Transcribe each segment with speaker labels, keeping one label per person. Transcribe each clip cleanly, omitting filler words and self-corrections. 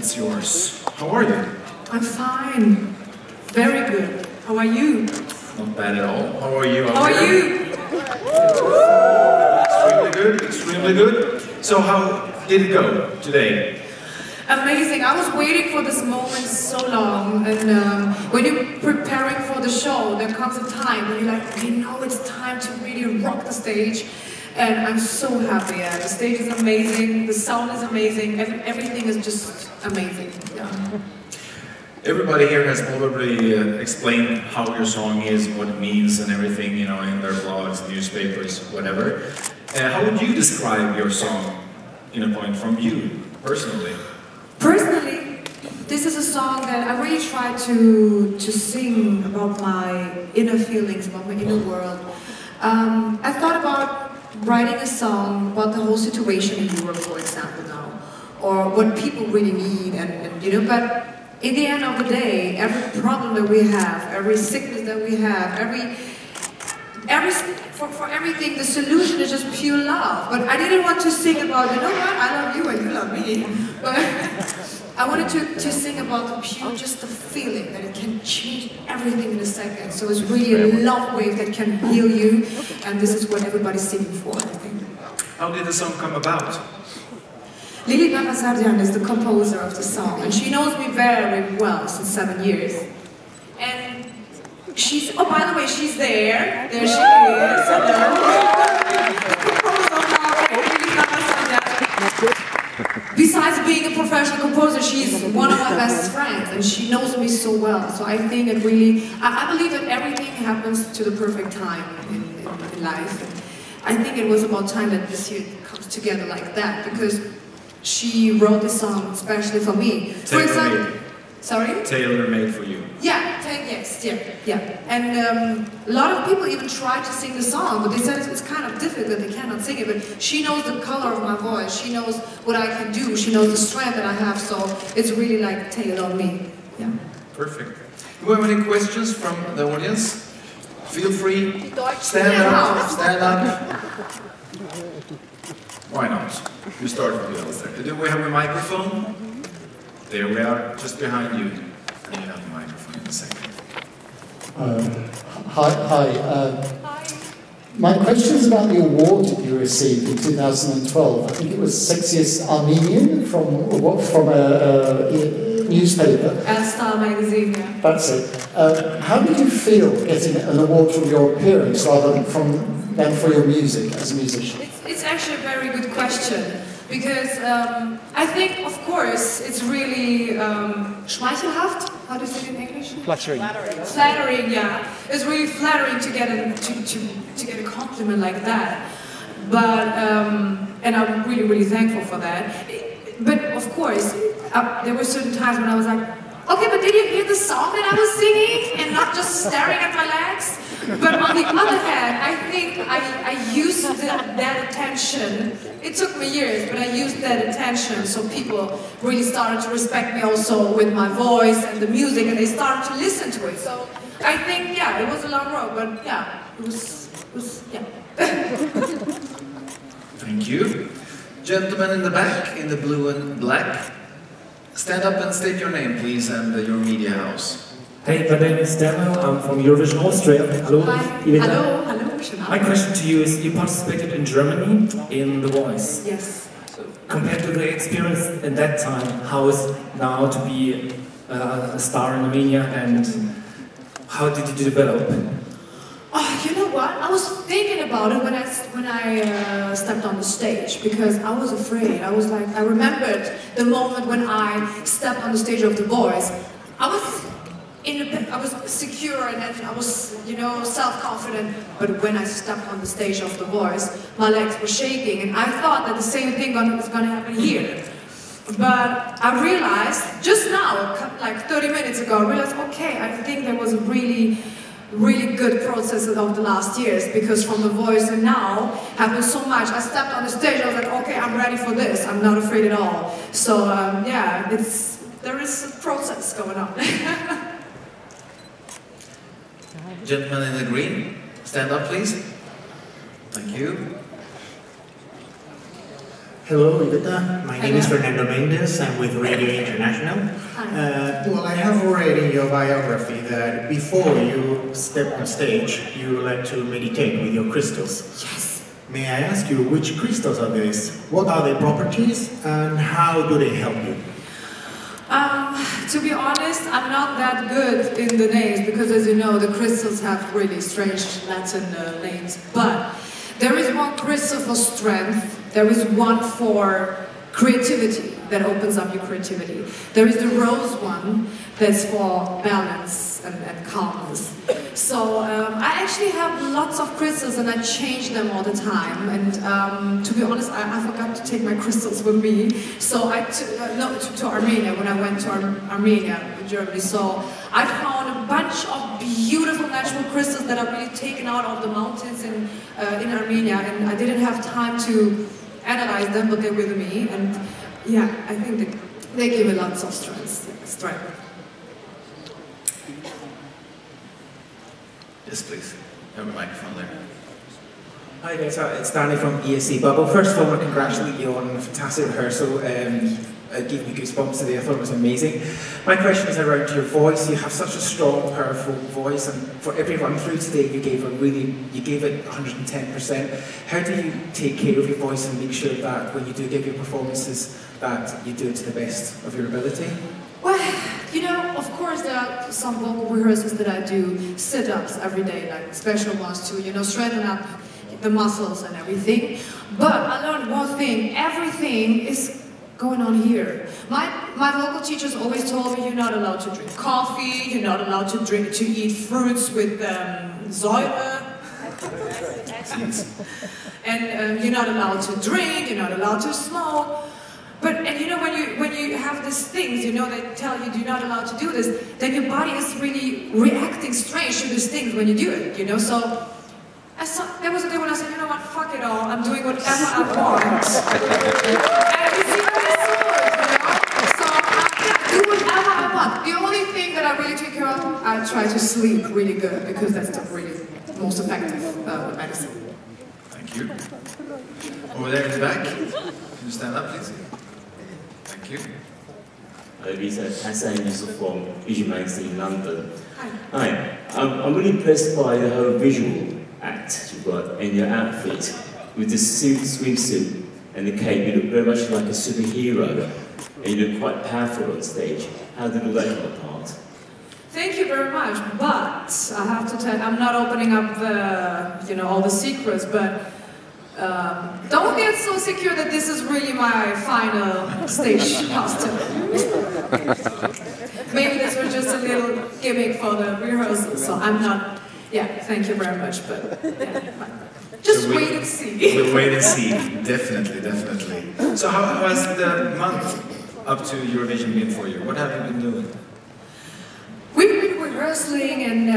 Speaker 1: It's yours. How are you?
Speaker 2: I'm fine. Very good. How are you?
Speaker 1: Not bad at all. How are you?
Speaker 2: How are you?
Speaker 1: Extremely good, extremely good. So how did it go today?
Speaker 2: Amazing. I was waiting for this moment so long, and when you're preparing for the show, there comes a time when you're like, you know, it's time to really rock the stage, and I'm so happy. Yeah. The stage is amazing, the sound is amazing, everything is just amazing. Yeah.
Speaker 1: Everybody here has probably explained how your song is, what it means, and everything, you know, in their blogs, newspapers, whatever. How would you describe your song in a point from you, personally?
Speaker 2: Personally, this is a song that I really try to sing about my inner feelings, about my inner world. I thought about writing a song about the whole situation in Europe, for example, now, or what people really need, and you know, but in the end of the day, every problem that we have, every sickness that we have, for everything, the solution is just pure love. But I didn't want to sing about, you know what, I love you and you love me. But I wanted to sing about the pure, just the feeling that it can change everything in a second. So it's really a love wave that can heal you, and this is what everybody's singing for, I think.
Speaker 1: How did the song come about?
Speaker 2: Iveta is the composer of the song, and she knows me very well since 7 years. And she's, oh, by the way, she's there. There she is. Besides being a professional composer, she's one of my best friends, and she knows me so well. So I think it really, I believe that everything happens to the perfect time in life. And I think it was about time that this year comes together like that, because she wrote this song especially for me. For example, sorry?
Speaker 1: Tailor-made for you.
Speaker 2: Yeah, yes, yeah. And a lot of people even try to sing the song, but they said it's kind of difficult, they cannot sing it, but she knows the color of my voice, she knows what I can do, she knows the strength that I have, so it's really like tailored on me. Yeah.
Speaker 1: Perfect. Do you have any questions from the audience? Feel free, stand up. Why not? You start with the others there. Do we have a microphone? There we are, just behind you. And you have a microphone in a second.
Speaker 3: Hi. My question is about the award that you received in 2012. I think it was Sexiest Armenian from a newspaper.
Speaker 2: Star magazine, yeah.
Speaker 3: That's it. How did you feel getting an award for your appearance rather than for your music as a musician?
Speaker 2: It's actually a very good question, because I think, of course, it's really schmeichelhaft. How do you say it in English?
Speaker 4: Flattering.
Speaker 2: Flattering, yeah. It's really flattering to get a compliment like that. But and I'm really, really thankful for that. But of course, there were certain times when I was like, okay, but did you hear the song that I was singing and not just staring at my legs? But on the other hand, I think I used that attention. It took me years, but I used that attention, so people really started to respect me also with my voice and the music, and they started to listen to it. So I think, yeah, it was a long road, but yeah, it was yeah.
Speaker 1: Thank you. Gentleman in the back, in the blue and black. Stand up and state your name, please, and your media house.
Speaker 5: Hey, my name is Daniel. I'm from Eurovision Austria. Hello, Iveta.
Speaker 2: Hello.
Speaker 5: My question to you is, you participated in Germany in The Voice.
Speaker 2: Yes.
Speaker 5: So, compared to the experience in that time, how is it now to be a star in Armenia, and how did you develop?
Speaker 2: Oh, you know what? I was thinking about it when I stepped on the stage, because I was afraid. I was like, I remembered the moment when I stepped on the stage of The Voice. I was secure, and I was, you know, self-confident. But when I stepped on the stage of The Voice, my legs were shaking, and I thought that the same thing was going to happen here. But I realized just now, like 30 minutes ago, I realized, okay, I think there was a really good process of the last years, because from The Voice and now happened so much. I stepped on the stage, I was like, okay, I'm ready for this. I'm not afraid at all. So yeah, there is a process going on.
Speaker 1: Gentleman in the green, stand up, please. Thank you.
Speaker 4: Hello, Iveta. My name is Fernando Mendes. I'm with Radio International. Well, I have read in your biography that before you step on stage, you like to meditate with your crystals.
Speaker 2: Yes.
Speaker 4: May I ask you, which crystals are these? What are their properties and how do they help you?
Speaker 2: To be honest, I'm not that good in the names because, as you know, the crystals have really strange Latin names. But there is one crystal for strength. There is one for creativity, that opens up your creativity. There is the rose one that's for balance and calmness. So I actually have lots of crystals and I change them all the time. And to be honest, I forgot to take my crystals with me. So to Armenia, when I went to Armenia, Germany. So I found a bunch of beautiful natural crystals that are really taken out of the mountains in Armenia. And I didn't have time to analyze them, but they're with me, and yeah, I think they give me lots of strength.
Speaker 1: Yes, please. Have a microphone there.
Speaker 6: Hi guys, it's Danny from ESCKAZ.com. First of all, I want to congratulate you on a fantastic rehearsal. It gave me goosebumps today. I thought it was amazing. My question is around your voice. You have such a strong, powerful voice, and for every run through today, you gave it 110%. How do you take care of your voice and make sure that when you do give your performances, that you do it to the best of your ability?
Speaker 2: Well, you know, of course there are some vocal rehearsals that I do sit-ups every day, like special ones to, you know, strengthen up the muscles and everything. But I learned one thing: everything is going on here. My vocal teachers always told me you're not allowed to drink coffee, you're not allowed to eat fruits with Säure, and you're not allowed to drink, you're not allowed to smoke. And you know, when you have these things, you know, they tell you you're not allowed to do this, then your body is really reacting strange to these things when you do it, you know. So there was a day when I said, you know what, fuck it all, I'm doing whatever I want. And you see, do whatever I want. The only thing that I really take care of, I try to sleep really good, because that's the really most effective medicine.
Speaker 1: Thank you. Over there in the back, can you stand up, please? Thank you.
Speaker 7: Iveta, Hassan Yusuf from Vision Magazine in London.
Speaker 2: Hi.
Speaker 7: I'm really impressed by the whole visual act you've got and your outfit. With the swimsuit and the cape, you look very much like a superhero. And you look quite powerful on stage. How did all that come apart?
Speaker 2: Thank you very much, but I have to tell you, I'm not opening up the, you know, all the secrets, but don't get so secure that this is really my final stage costume. Maybe this was just a little gimmick for the rehearsal, so I'm not, yeah, thank you very much, but yeah, just so wait and see.
Speaker 1: We'll wait and see, definitely, definitely. So how has the month up to Eurovision been for you? What have you been doing?
Speaker 2: We've been rehearsing and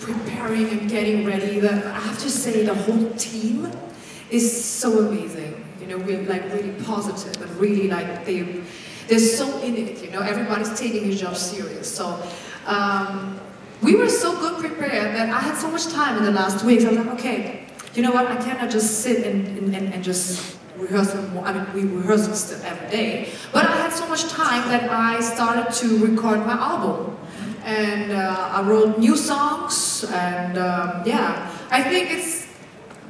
Speaker 2: preparing and getting ready. I have to say, the whole team is so amazing. You know, we're like really positive and really like they're so in it. You know, everybody's taking his job serious. So we were so good prepared that I had so much time in the last weeks. I was like, okay, you know what? I cannot just sit and just rehearse. I mean, we rehearse still every day, but I had so much time that I started to record my album, and I wrote new songs, and yeah, I think it's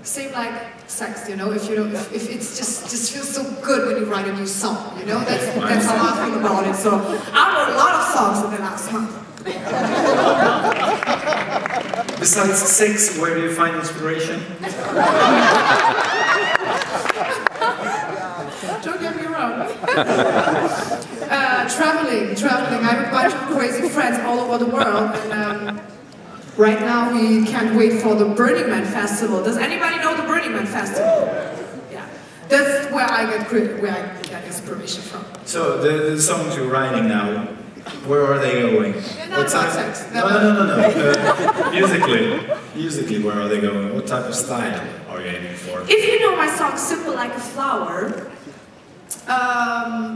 Speaker 2: same like sex, you know. If it's just feels so good when you write a new song, you know. That's how I feel about it. So I wrote a lot of songs in the last month.
Speaker 1: Besides sex, where do you find inspiration?
Speaker 2: Don't get me wrong. Traveling. I have a bunch of crazy friends all over the world, and right now we can't wait for the Burning Man Festival. Does anybody know the Burning Man Festival? Yeah, that's where I get inspiration from.
Speaker 1: So the songs you're writing now, where are they going?
Speaker 2: They're not about sex.
Speaker 1: No. Musically, where are they going? What type of style are you aiming for?
Speaker 2: If you know my song "Simple Like a Flower,"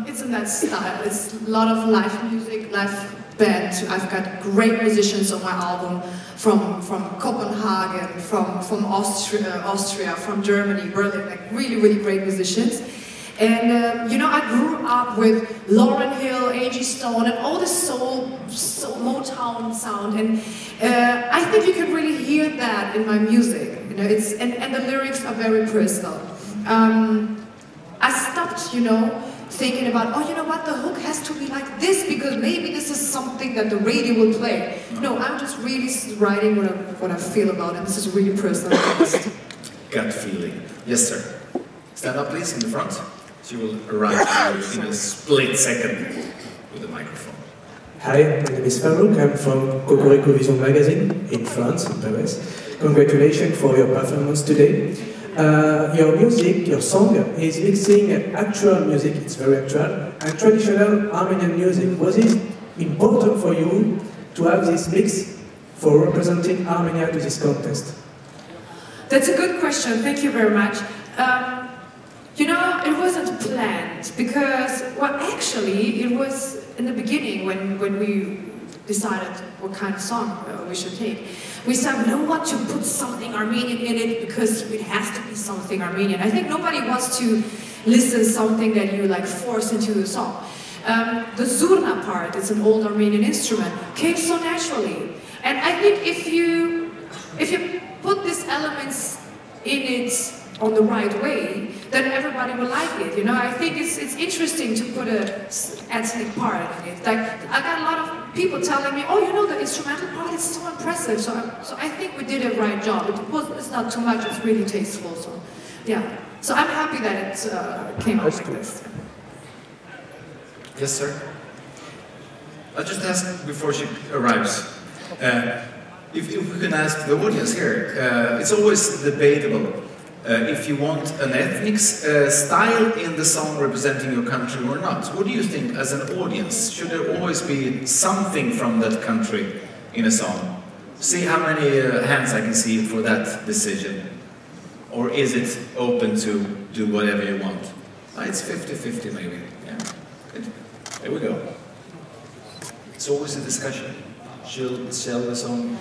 Speaker 2: it's in that style. It's a lot of live music, live band. I've got great musicians on my album from Copenhagen, from Austria, from Germany, Berlin, like really, really great musicians. And you know, I grew up with Lauryn Hill, A.G. Stone, and all this soul Motown sound, and I think you can really hear that in my music. You know, and the lyrics are very personal. I stopped, you know, thinking about, oh, you know what, the hook has to be like this because maybe this is something that the radio will play. No, I'm just really writing what I feel about it. This is really personal.
Speaker 1: Gut feeling. Yes, sir. Stand up, please, in the front. She will arrive in a split second with the microphone.
Speaker 8: Hi, my name is Farouk. I'm from Eurovision magazine in France, in Paris. Congratulations for your performance today. Your music, your song, is mixing actual music, it's very actual, and traditional Armenian music. Was it important for you to have this mix for representing Armenia to this contest?
Speaker 2: That's a good question, thank you very much. You know, it wasn't planned because, well, actually, it was in the beginning when we decided what kind of song we should take. We said, we don't want to put something Armenian in it because it has to be something Armenian. I think nobody wants to listen to something that you like force into the song. The zurna part, it's an old Armenian instrument, came so naturally. And I think if you put these elements in it on the right way, then everybody will like it. You know, I think it's interesting to put an ethnic part in it. Like, I got a lot of people telling me, oh, you know, the instrumental part is so impressive. So I think we did a right job. It's not too much, it's really tasteful. So, yeah. So I'm happy that it came out like this.
Speaker 1: Yes, sir. I'll just ask before she arrives. If we can ask the audience here, it's always debatable if you want an ethnic style in the song representing your country or not. What do you think as an audience? Should there always be something from that country in a song? See how many hands I can see for that decision. Or is it open to do whatever you want? It's 50-50 maybe. Yeah. Good. There we go. It's always a discussion. Shall the song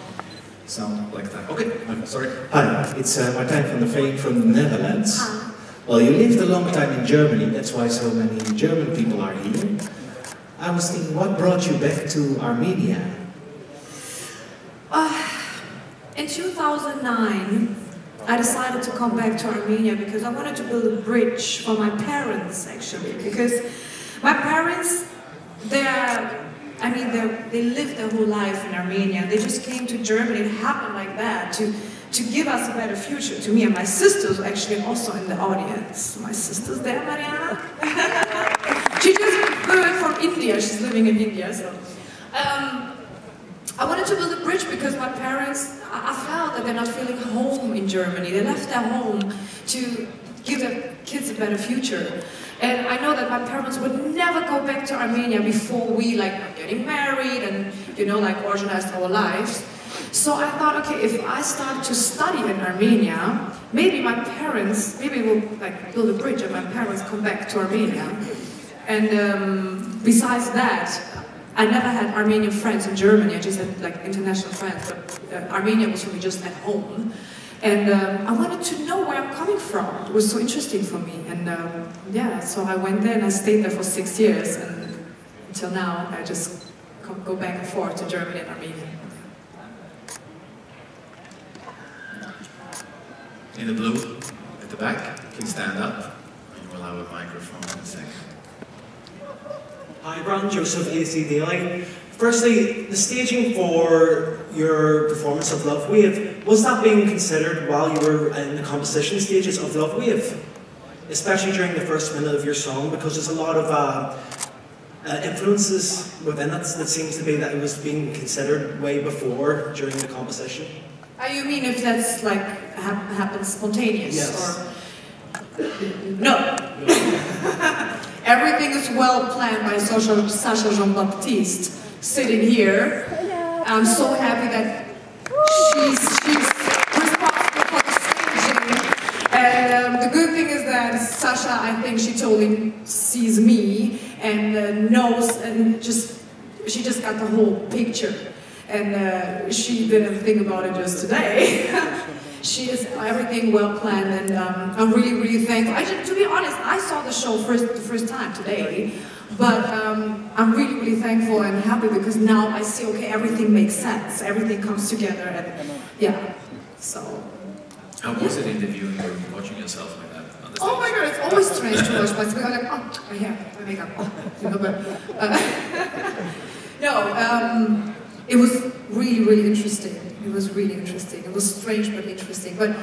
Speaker 1: sound like that? Okay, I'm sorry.
Speaker 9: Hi, it's Martijn van der Veen from the Netherlands. Hi. Well, you lived a long time in Germany, that's why so many German people are here. I was thinking, what brought you back to Armenia?
Speaker 2: In 2009, I decided to come back to Armenia because I wanted to build a bridge for my parents, actually. Because my parents, they lived their whole life in Armenia. They just came to Germany. It happened like that to give us a better future. To me and my sisters were actually also in the audience. My sister's there, Mariana. She just heard from India. She's living in India. So I wanted to build a bridge because my parents, I felt that they're not feeling home in Germany. They left their home to give their kids a better future. And I know that my parents would never go back to Armenia before we like getting married and, you know, like organized our lives. So I thought, okay, if I start to study in Armenia, maybe my parents, maybe we'll like build a bridge and my parents come back to Armenia. And besides that, I never had Armenian friends in Germany. I just had like international friends, but Armenia was for me just at home. And I wanted to know where I'm coming from. It was so interesting for me. And yeah, so I went there and I stayed there for 6 years. And until now, I just go back and forth to Germany and Armenia.
Speaker 1: In the blue, at the back, please stand up. And we'll have a microphone in a second.
Speaker 10: Hi, Brian Joseph, ESCKAZ.com. Firstly, the staging for your performance of Love Wave, was that being considered while you were in the composition stages of Love Wave? Especially during the first minute of your song, because there's a lot of influences within it that seems to be that it was being considered way before during the composition.
Speaker 2: You mean if that's like happens spontaneous?
Speaker 10: Yes.
Speaker 2: Or... No. Everything is well planned by Sasha Jean-Baptiste, sitting here. I'm so happy that she's responsible for the staging. And the good thing is that Sasha, I think she totally sees me and knows, and she just got the whole picture. And she didn't think about it just today. she is everything well planned, and I'm really, really thankful. To be honest, I saw the show the first time today, but I'm really, really thankful and happy because now I see, okay, everything makes sense, everything comes together, and yeah, so.
Speaker 1: How was it interviewing or watching yourself like that on the stage?
Speaker 2: Oh my god, it's always strange to watch myself. I'm like, oh, my hair, my makeup, oh, you know, but no, it was really, really interesting. It was really interesting. It was strange but interesting. But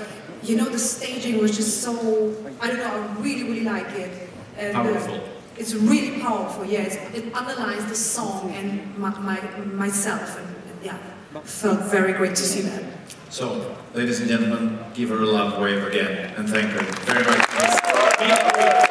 Speaker 2: you know, the staging was just so, I don't know, I really, really like it. And,
Speaker 1: powerful.
Speaker 2: It's really powerful, yeah. It underlines the song and myself, and yeah, felt very great to see that.
Speaker 1: So, ladies and gentlemen, give her a love wave again and thank her very much.